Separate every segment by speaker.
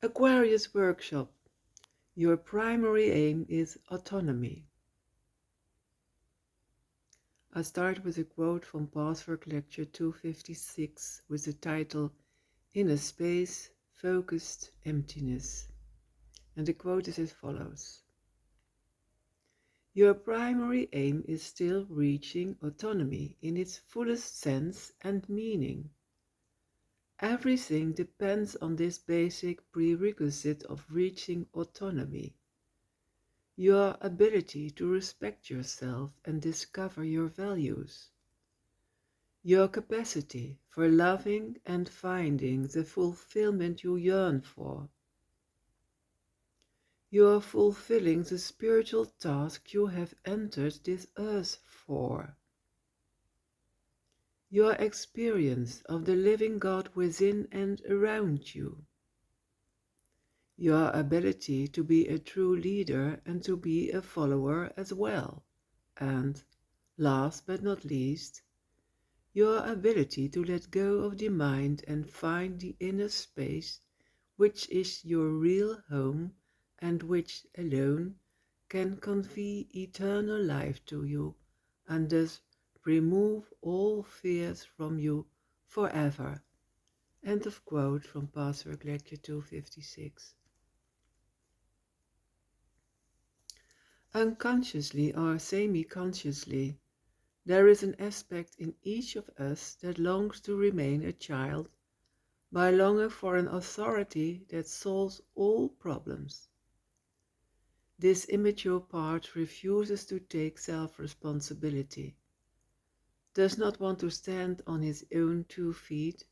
Speaker 1: Aquarius workshop. Your primary aim is autonomy. I start with a quote from Pathwork Lecture 256 with the title In a Space, Focused Emptiness. And the quote is as follows. Your primary aim is still reaching autonomy in its fullest sense and meaning. Everything depends on this basic prerequisite of reaching autonomy. Your ability to respect yourself and discover your values. Your capacity for loving and finding the fulfillment you yearn for. You are fulfilling the spiritual task you have entered this earth for. Your experience of the living God within and around you. Your ability to be a true leader and to be a follower as well. And, last but not least, your ability to let go of the mind and find the inner space which is your real home and which alone can convey eternal life to you and thus remove all fears from you forever. End of quote from Pathwork Lecture 256. Unconsciously or semi-consciously, there is an aspect in each of us that longs to remain a child by longing for an authority that solves all problems. This immature part refuses to take self-responsibility, does not want to stand on his own 2 feet,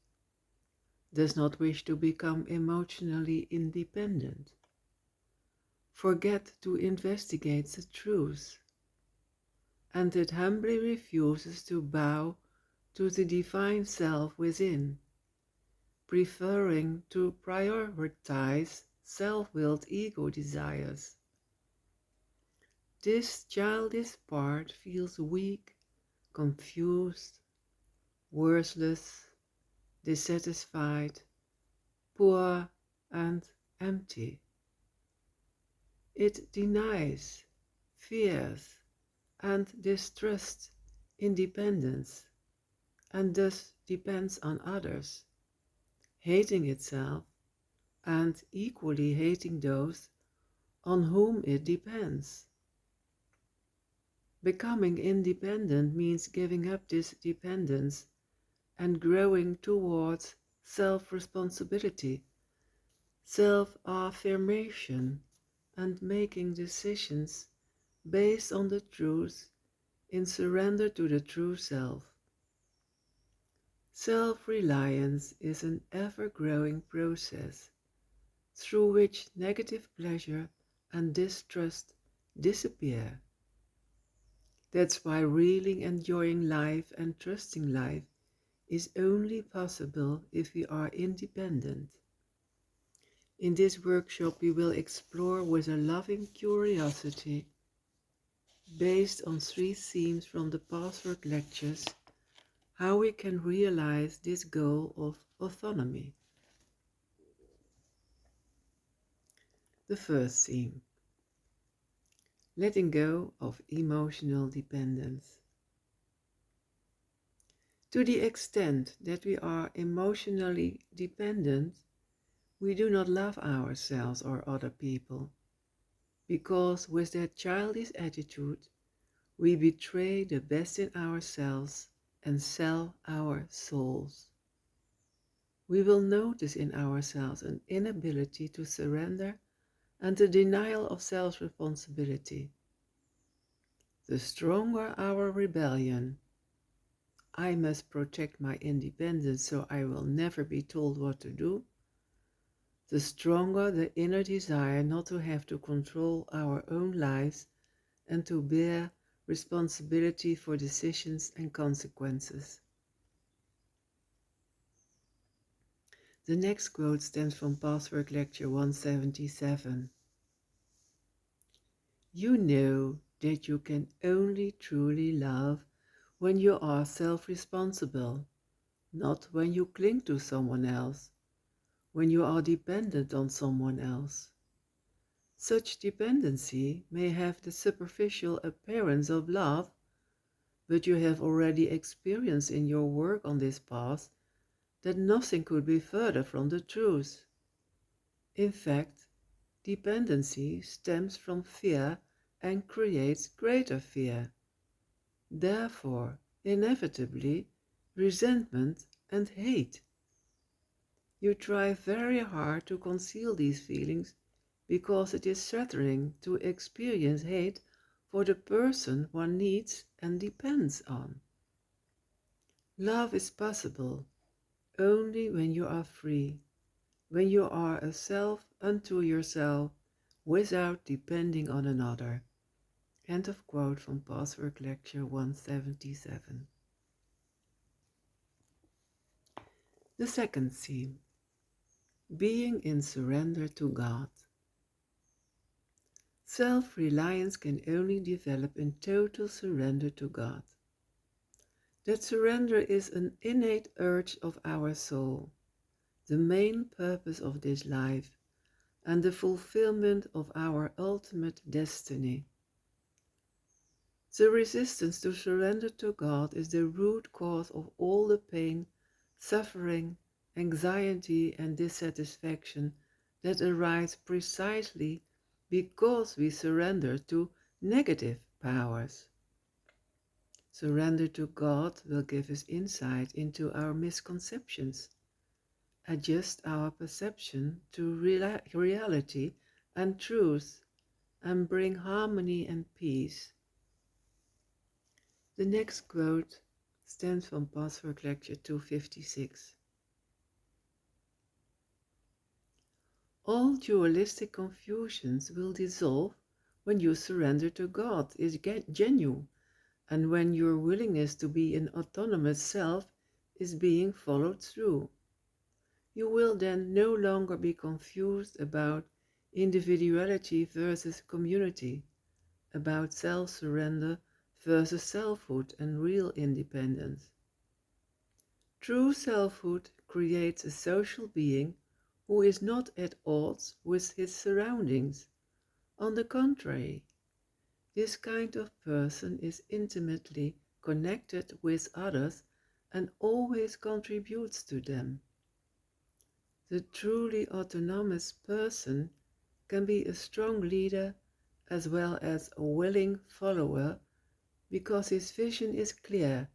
Speaker 1: does not wish to become emotionally independent, forget to investigate the truth, and it humbly refuses to bow to the divine self within, preferring to prioritize self-willed ego desires. This childish part feels weak, confused, worthless, dissatisfied, poor, and empty. It denies, fears, and distrusts independence, and thus depends on others, hating itself and equally hating those on whom it depends. Becoming independent means giving up this dependence and growing towards self-responsibility, self-affirmation, and making decisions based on the truth in surrender to the true self. Self-reliance is an ever-growing process through which negative pleasure and distrust disappear. That's why really enjoying life and trusting life is only possible if we are independent. In this workshop we will explore with a loving curiosity, based on 3 themes from the Pathwork Lectures, how we can realize this goal of autonomy. The first theme, letting go of emotional dependence. To the extent that we are emotionally dependent, we do not love ourselves or other people, because with that childish attitude, we betray the best in ourselves and sell our souls. We will notice in ourselves an inability to surrender and a denial of self-responsibility. The stronger our rebellion, I must protect my independence so I will never be told what to do, the stronger the inner desire not to have to control our own lives and to bear responsibility for decisions and consequences. The next quote stems from Pathwork Lecture 177. You know that you can only truly love when you are self-responsible, not when you cling to someone else, when you are dependent on someone else. Such dependency may have the superficial appearance of love, but you have already experienced in your work on this path that nothing could be further from the truth. In fact, dependency stems from fear and creates greater fear. Therefore, inevitably, resentment and hate. You try very hard to conceal these feelings because it is threatening to experience hate for the person one needs and depends on. Love is possible only when you are free, when you are a self unto yourself without depending on another. End of quote from Pathwork Lecture 177. The second theme, being in surrender to God. Self-reliance can only develop in total surrender to God. That surrender is an innate urge of our soul, the main purpose of this life, and the fulfillment of our ultimate destiny. The resistance to surrender to God is the root cause of all the pain, suffering, anxiety, and dissatisfaction that arise precisely because we surrender to negative powers. Surrender to God will give us insight into our misconceptions, adjust our perception to reality and truth, and bring harmony and peace. The next quote stems from Pathwork Lecture 256. All dualistic confusions will dissolve when your surrender to God is genuine, and when your willingness to be an autonomous self is being followed through. You will then no longer be confused about individuality versus community, about self-surrender versus selfhood and real independence. True selfhood creates a social being who is not at odds with his surroundings. On the contrary, this kind of person is intimately connected with others and always contributes to them. The truly autonomous person can be a strong leader as well as a willing follower because his vision is clear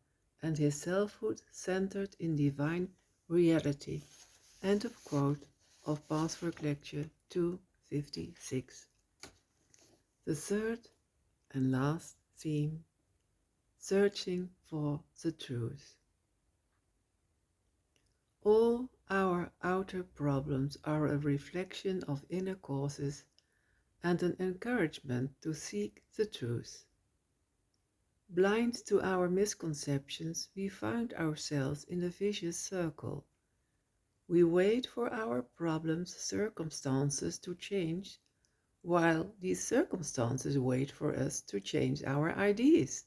Speaker 1: and his selfhood centered in divine reality. End of quote of Pathwork Lecture 256. The third and last theme, searching for the truth. All our outer problems are a reflection of inner causes and an encouragement to seek the truth. Blind to our misconceptions, we find ourselves in a vicious circle. We wait for our problems, circumstances to change, while these circumstances wait for us to change our ideas.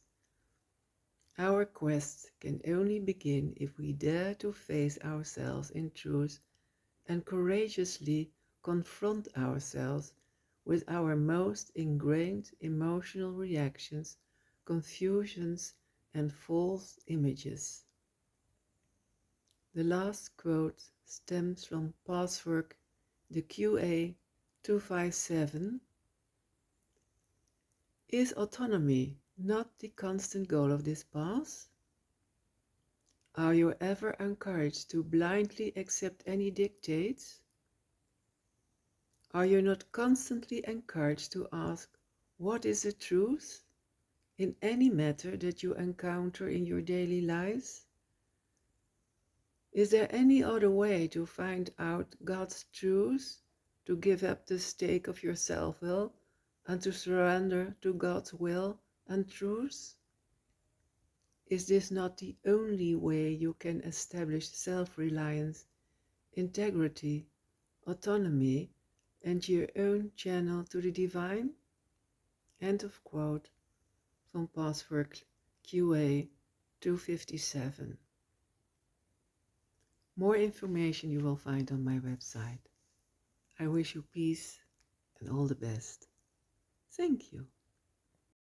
Speaker 1: Our quest can only begin if we dare to face ourselves in truth and courageously confront ourselves with our most ingrained emotional reactions, confusions, and false images. The last quote stems from Pathwork, the QA 257. Is autonomy not the constant goal of this path? Are you ever encouraged to blindly accept any dictates? Are you not constantly encouraged to ask, what is the truth in any matter that you encounter in your daily lives? Is there any other way to find out God's truth, to give up the stake of your self-will and to surrender to God's will and truth? Is this not the only way you can establish self-reliance, integrity, autonomy, and your own channel to the divine? End of quote from Pathwork QA 257. More information you will find on my website. I wish you peace and all the best. Thank you.